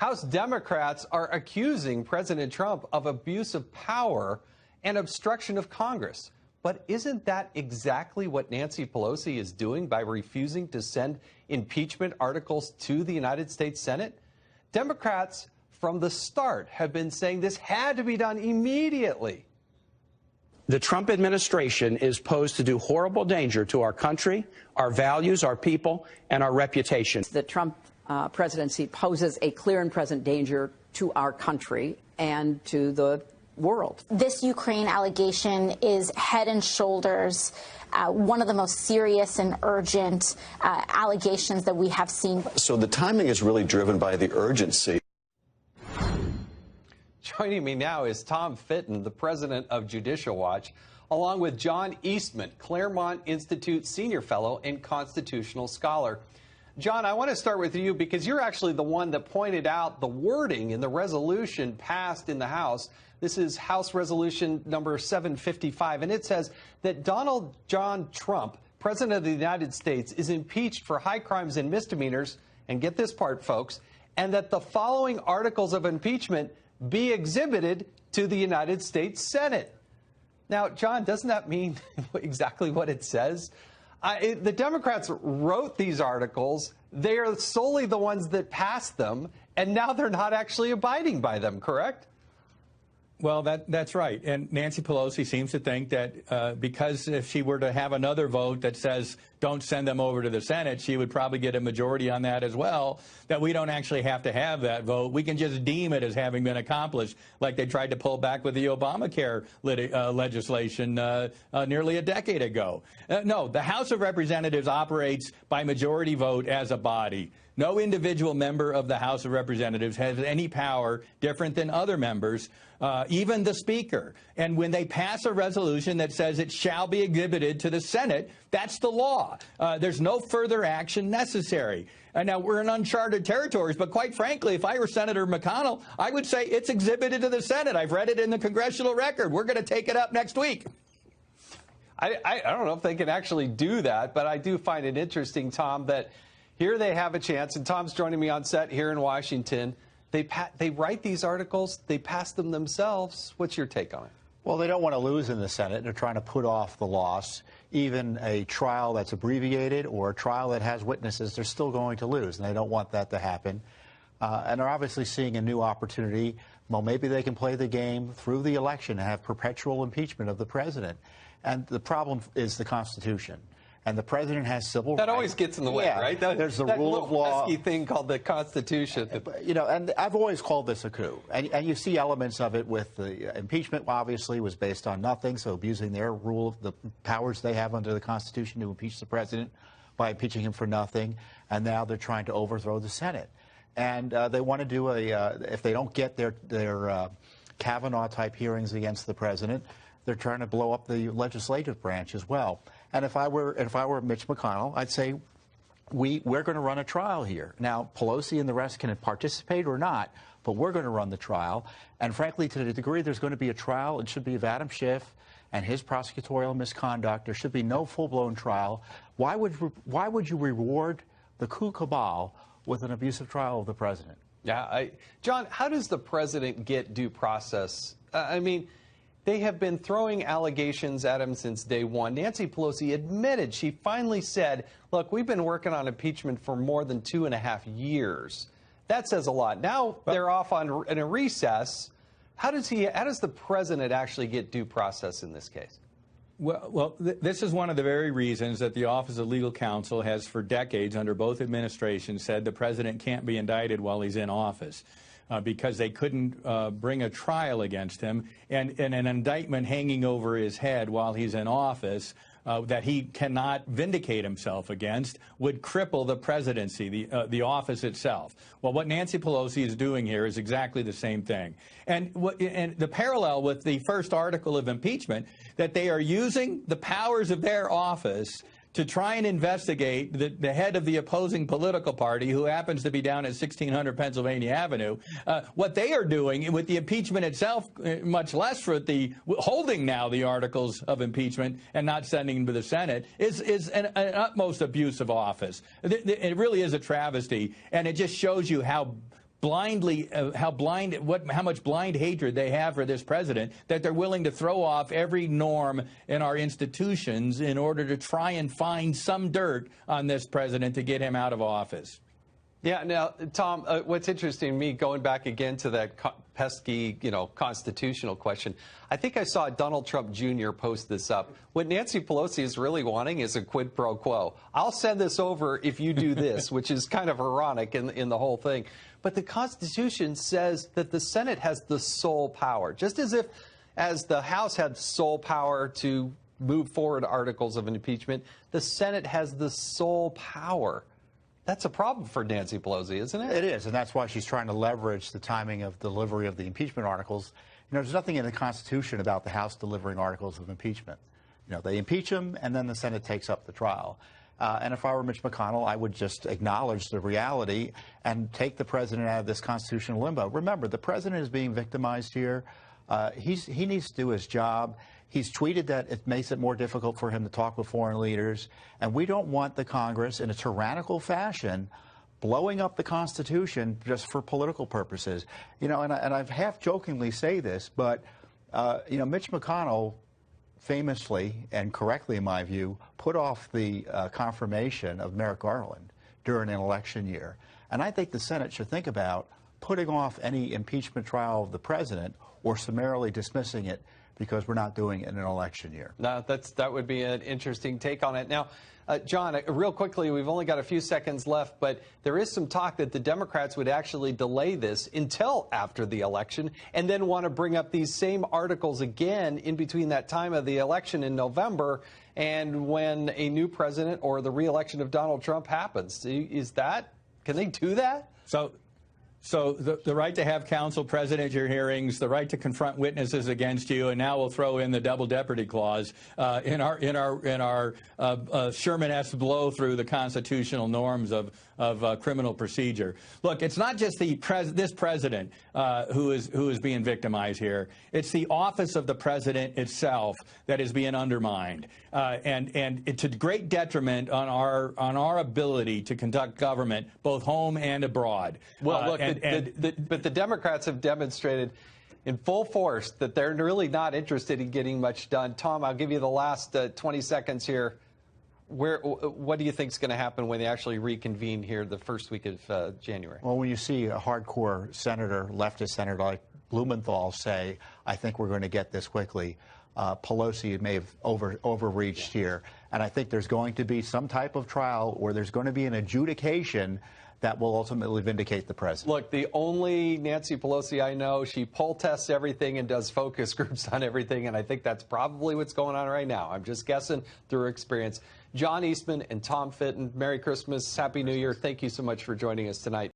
House Democrats are accusing President Trump of abuse of power and obstruction of Congress. But isn't that exactly what Nancy Pelosi is doing by refusing to send impeachment articles to the United States Senate? Democrats from the start have been saying this had to be done immediately. The Trump administration is posed to do horrible danger to our country, our values, our people, and our reputation. The Trump presidency poses a clear and present danger to our country and to the world. This Ukraine allegation is head and shoulders one of the most serious and urgent allegations that we have seen. So the timing is really driven by the urgency. Joining me now is Tom Fitton, the president of Judicial Watch, along with John Eastman, Claremont Institute Senior Fellow and Constitutional Scholar. John, I want to start with you because you're actually the one that pointed out the wording in the resolution passed in the House. This is House Resolution number 755, and it says that Donald John Trump, President of the United States, is impeached for high crimes and misdemeanors, and get this part, folks, and that the following articles of impeachment be exhibited to the United States Senate. Now, John, doesn't that mean exactly what it says? The Democrats wrote these articles. They are solely the ones that passed them, and now they're not actually abiding by them, correct? Well, that's right. And Nancy Pelosi seems to think that because if she were to have another vote that says don't send them over to the Senate, she would probably get a majority on that as well, that we don't actually have to have that vote. We can just deem it as having been accomplished, like they tried to pull back with the Obamacare legislation nearly a decade ago. No, the House of Representatives operates by majority vote as a body. No individual member of the House of Representatives has any power different than other members, even the Speaker. And when they pass a resolution that says it shall be exhibited to the Senate, that's the law. There's no further action necessary. And now we're in uncharted territories, but quite frankly, if I were Senator McConnell, I would say it's exhibited to the Senate. I've read it in the congressional record. We're going to take it up next week. I don't know if they can actually do that, but I do find it interesting, Tom, that here they have a chance, and Tom's joining me on set here in Washington. They write these articles, they pass them themselves. What's your take on it? Well, they don't want to lose in the Senate. They're trying to put off the loss. Even a trial that's abbreviated or a trial that has witnesses, they're still going to lose, and they don't want that to happen. And they're obviously seeing a new opportunity. Well, maybe they can play the game through the election and have perpetual impeachment of the president. And the problem is the Constitution. And the president has civil rights. That always gets in the way, right? There's the rule of law. Pesky thing called the Constitution. You know, and I've always called this a coup. And you see elements of it with the impeachment, obviously, was based on nothing. So abusing their rule of the powers they have under the Constitution to impeach the president by impeaching him for nothing. And now they're trying to overthrow the Senate. And they want to do if they don't get their Kavanaugh-type hearings against the president, they're trying to blow up the legislative branch as well. And if I were Mitch McConnell, I'd say we're going to run a trial here. Now, Pelosi and the rest can participate or not, but we're going to run the trial. And frankly, to the degree there's going to be a trial, it should be of Adam Schiff and his prosecutorial misconduct. There should be no full-blown trial. Why would you reward the coup cabal with an abusive trial of the president? Yeah, John, how does the president get due process? I mean, they have been throwing allegations at him since day one. Nancy Pelosi admitted, she finally said, look, we've been working on impeachment for more than 2.5 years. That says a lot. Now they're off in a recess. How does the president actually get due process in this case? Well, this is one of the very reasons that the Office of Legal Counsel has for decades under both administrations said the president can't be indicted while he's in office. Because they couldn't bring a trial against him, and an indictment hanging over his head while he's in office that he cannot vindicate himself against would cripple the presidency, the office itself. Well, what Nancy Pelosi is doing here is exactly the same thing. And the parallel with the first article of impeachment, that they are using the powers of their office to try and investigate the head of the opposing political party, who happens to be down at 1600 Pennsylvania Avenue. What they are doing with the impeachment itself, much less for the holding now the articles of impeachment and not sending them to the Senate, is an utmost abuse of office. It really is a travesty, and it just shows you how how much blind hatred they have for this president, that they're willing to throw off every norm in our institutions in order to try and find some dirt on this president to get him out of office. Yeah. Now, Tom, what's interesting to me, going back again to that pesky, constitutional question, I think I saw Donald Trump Jr. post this up. What Nancy Pelosi is really wanting is a quid pro quo. I'll send this over if you do this, which is kind of ironic in the whole thing. But the Constitution says that the Senate has the sole power, just as the House had sole power to move forward articles of impeachment, the Senate has the sole power. That's a problem for Nancy Pelosi, isn't it? It is, and that's why she's trying to leverage the timing of delivery of the impeachment articles. There's nothing in the Constitution about the House delivering articles of impeachment. They impeach them, and then the Senate takes up the trial. And if I were Mitch McConnell, I would just acknowledge the reality and take the president out of this constitutional limbo. Remember, the president is being victimized here. He needs to do his job. He's tweeted that it makes it more difficult for him to talk with foreign leaders. And we don't want the Congress in a tyrannical fashion blowing up the Constitution just for political purposes. And I've half-jokingly say this, but, Mitch McConnell famously and correctly, in my view, put off the confirmation of Merrick Garland during an election year. And I think the Senate should think about putting off any impeachment trial of the president or summarily dismissing it because we're not doing it in an election year. No, that would be an interesting take on it. Now, John, real quickly, we've only got a few seconds left, but there is some talk that the Democrats would actually delay this until after the election and then want to bring up these same articles again in between that time of the election in November and when a new president or the re-election of Donald Trump happens. Can they do that? So the right to have counsel present at your hearings, the right to confront witnesses against you, and now we'll throw in the double jeopardy clause in our Sherman-esque blow through the constitutional norms of criminal procedure. Look, it's not just this president who is being victimized here. It's the office of the president itself that is being undermined, and to great detriment on our ability to conduct government both home and abroad. Well, look. But the Democrats have demonstrated in full force that they're really not interested in getting much done. Tom, I'll give you the last 20 seconds here. What do you think is going to happen when they actually reconvene here the first week of January? Well, when you see a hardcore senator, leftist senator like Blumenthal say, I think we're going to get this quickly, Pelosi may have overreached here. And I think there's going to be some type of trial where there's going to be an adjudication that will ultimately vindicate the president. Look, the only Nancy Pelosi I know, she poll tests everything and does focus groups on everything, and I think that's probably what's going on right now. I'm just guessing through experience. John Eastman and Tom Fitton, Merry Christmas, Happy New Year. Thank you so much for joining us tonight.